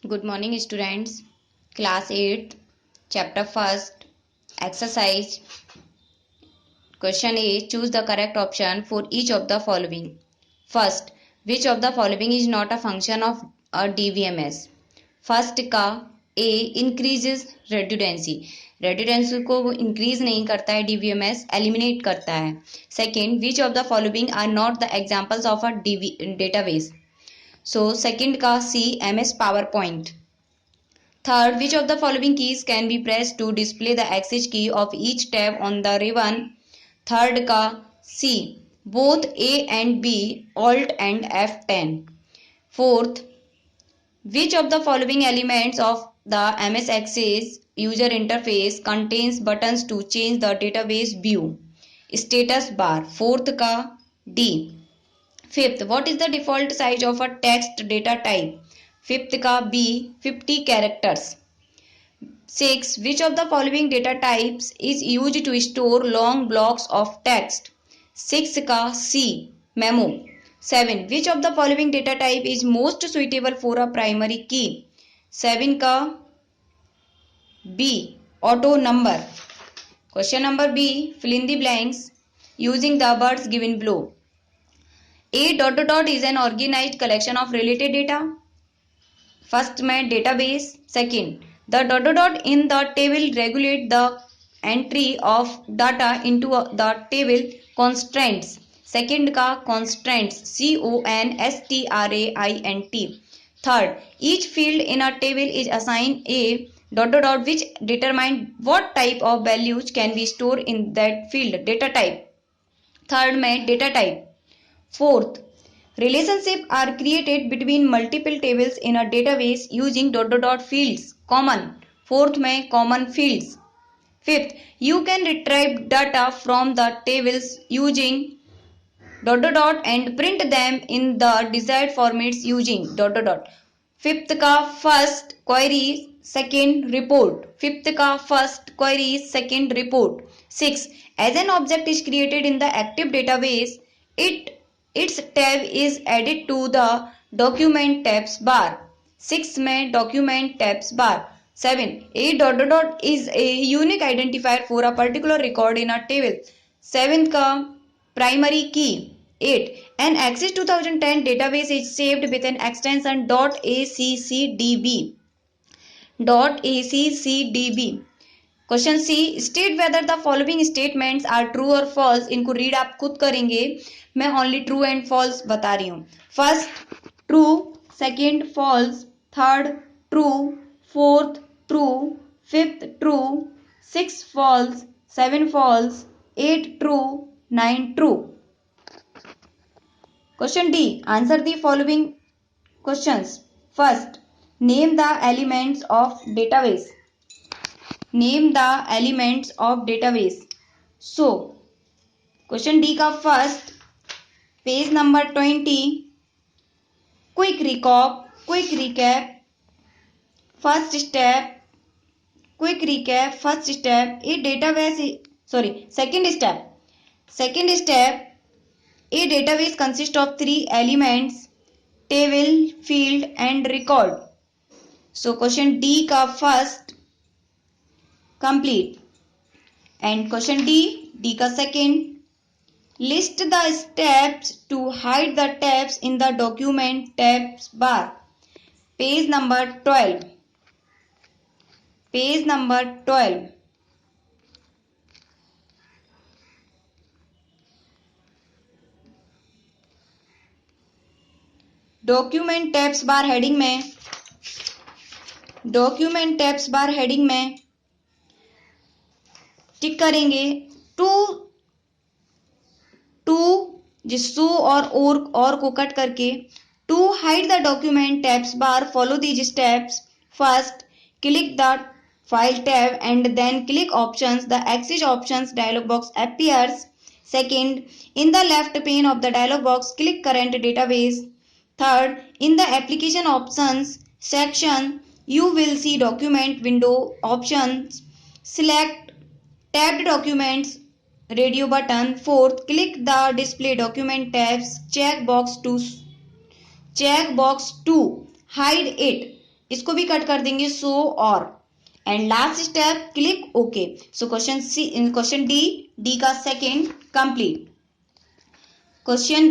Good morning, students. Class 8, Chapter 1st, Exercise. Question A. Choose the correct option for each of the following. First, which of the following is not a function of a DVMS? First का ए increases redundancy, redundancy को वो increase नहीं करता है, DBMS eliminate करता है. Second, which of the following are not the examples of a database. So second का C MS power point. Third, which of the following keys can be pressed to display the access key of each tab on the ribbon? Third का C, both A and B, Alt and F10. Fourth, which of the following elements of the MS Access user interface contains buttons to change the database view? Status bar. Fourth का D. Fifth, what is the default size of a text data type? Fifth का B 50 characters. 6, which of the following data types is used to store long blocks of text? 6 का सी memo. 7, which of the following data type is most suitable for a primary key? 7 का B auto number. Question number B, fill in the blanks using the words given below. A dot dot is an organized collection of related data. First में database. Second, the dot dot in the table regulate the entry of data into the table constraints. Second का constraints CONSTRAINT. Third, each field in a table is assign a dot dot which determine what type of values can be store in that field. Data type. Third में data type. Fourth, relationships are created between multiple tables in a database using dot dot dot fields. Common. Fourth में common fields. Fifth, you can retrieve data from the tables using dot dot dot and print them in the desired formats using dot dot dot. Fifth का first query second report. Fifth का first query second report. 6, as an object is created in the active database, its tab is added to the document tabs bar. 6 में document tabs bar. 7, a dot dot dot is a unique identifier for a particular record in a table. 7th का primary key. 8, an Access 2010 database is saved with an extension .accdb. .accdb. Question C, state whether the following statements are true और false. इनको read आप खुद करेंगे, मैं only true and false बता रही हूँ. First true, second false, third true, fourth true, fifth true, 6 false, 7 false, 8 true, 9 true. Question D, answer the following questions. First, name the elements of database. Name the elements of database. So, question D का first, page number 20, quick recap, first step, quick recap, first step, a database, second step, a database consists of 3 elements, table, field and record. So, question D का first complete. And question D का second, list the steps to hide the tabs in the document tabs bar. Page number 12. Page number 12. Document tabs bar heading में, document tabs bar heading में tick करेंगे टू जिसू और को cut करके. To hide the document tabs bar, follow these steps. First, click the file tab and then click options. The access options dialog box appears. Second, in the left pane of the dialog box, click current database. Third, in the application options section, you will see document window options. Select tabbed documents radio button. Fourth, click the display document tabs check box to hide it. इसको भी cut कर देंगे so और, and last step click okay. So question D का second complete. Question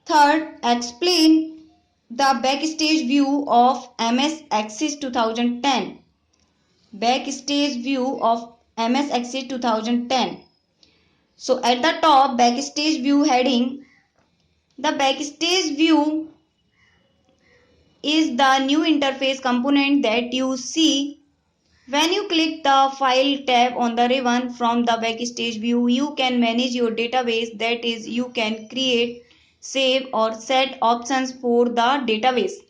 third, explain the back stage view of MS Access 2010। Back stage view of MS Access 2010। So at the top, backstage view heading. The backstage view is the new interface component that you see when you click the file tab on the ribbon. From the backstage view, you can manage your database. That is, you can create, save or set options for the database.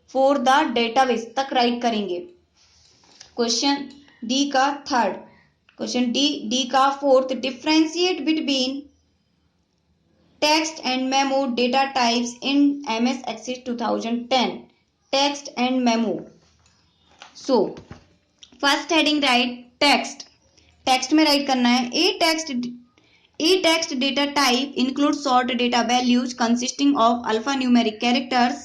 For the database तक right करेंगे। Question D का third. Question D का fourth, differentiate between text and memo data types in MS Access 2010। text and memo। so first heading write text। text में write करना है a text data type includes short data values consisting of alphanumeric characters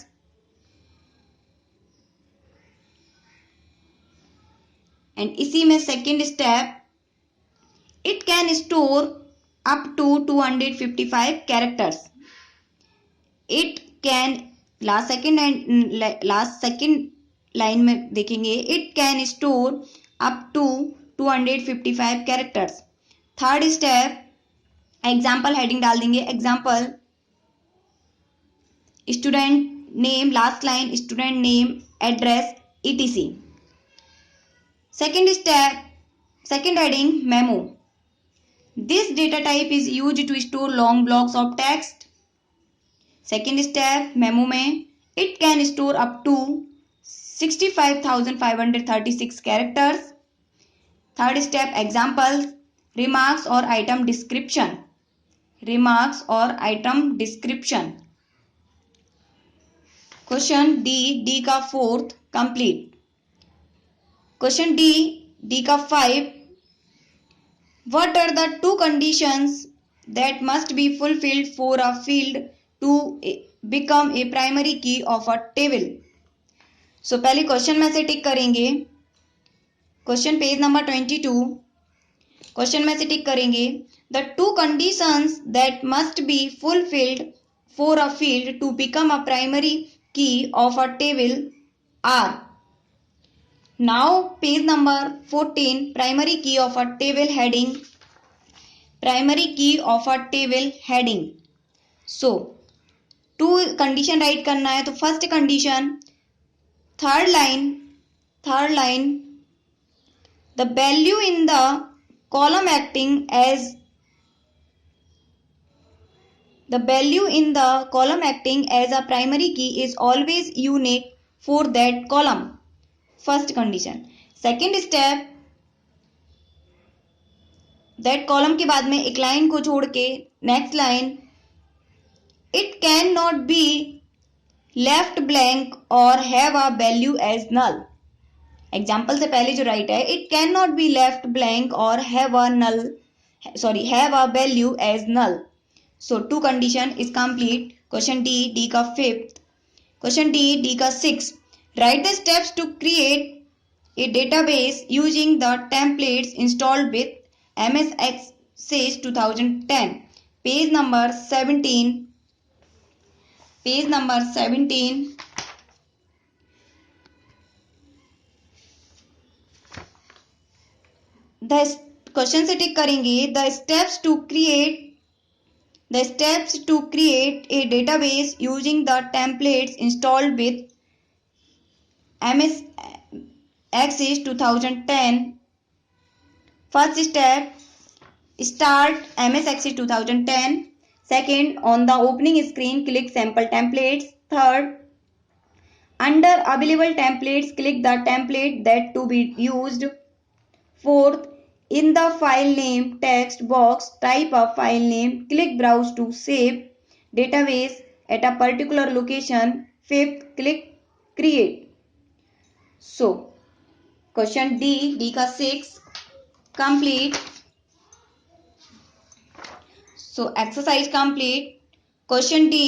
and इसी में second step, it can store up to 255 characters। it can last second line में देखेंगे, it can store up to 255 characters। Third step, example heading डाल देंगे, example student name, last line student name, address etc। Second step, second heading memo, this data type is used to store long blocks of text। Second step memo में, it can store up to 65,536 characters। Third step examples, remarks और item description, remarks और item description. Question D का fourth complete. Question D का 5, what are the two conditions that must be fulfilled for a field to become a primary key of a table। so पहले question में से tick करेंगे, question page number 22, question में से tick करेंगे, the two conditions that must be fulfilled for a field to become a primary key of a table are। now page number 14, primary key of a table heading, primary key of a table heading। so two condition write करना है, तो first condition, third line the value in the column acting as a primary key is always unique for that column. First condition. Second step, that column के बाद में एक line को छोड़ के next line, it cannot be left blank or have a value as null। Example से पहले जो राइट है, it cannot be left blank or have a value as null। so two condition is complete। Question D का fifth. Question D का six, write the steps to create a database using the templates installed with MS Access 2010। Page number 17, page number 17, the question से tick करेंगे, the steps to create a database using the templates installed with MS Access 2010। First step, start MS Access 2010। Second, on the opening screen, click sample templates। Third, under available templates, click the template that to be used। Fourth, in the file name text box, type a file name, click browse to save database at a particular location। Fifth, click create। so question D का 6 complete। so exercise complete। question D,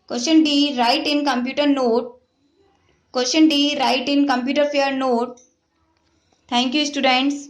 Question D, write in computer note. Question D, write in computer fair note. Thank you, students.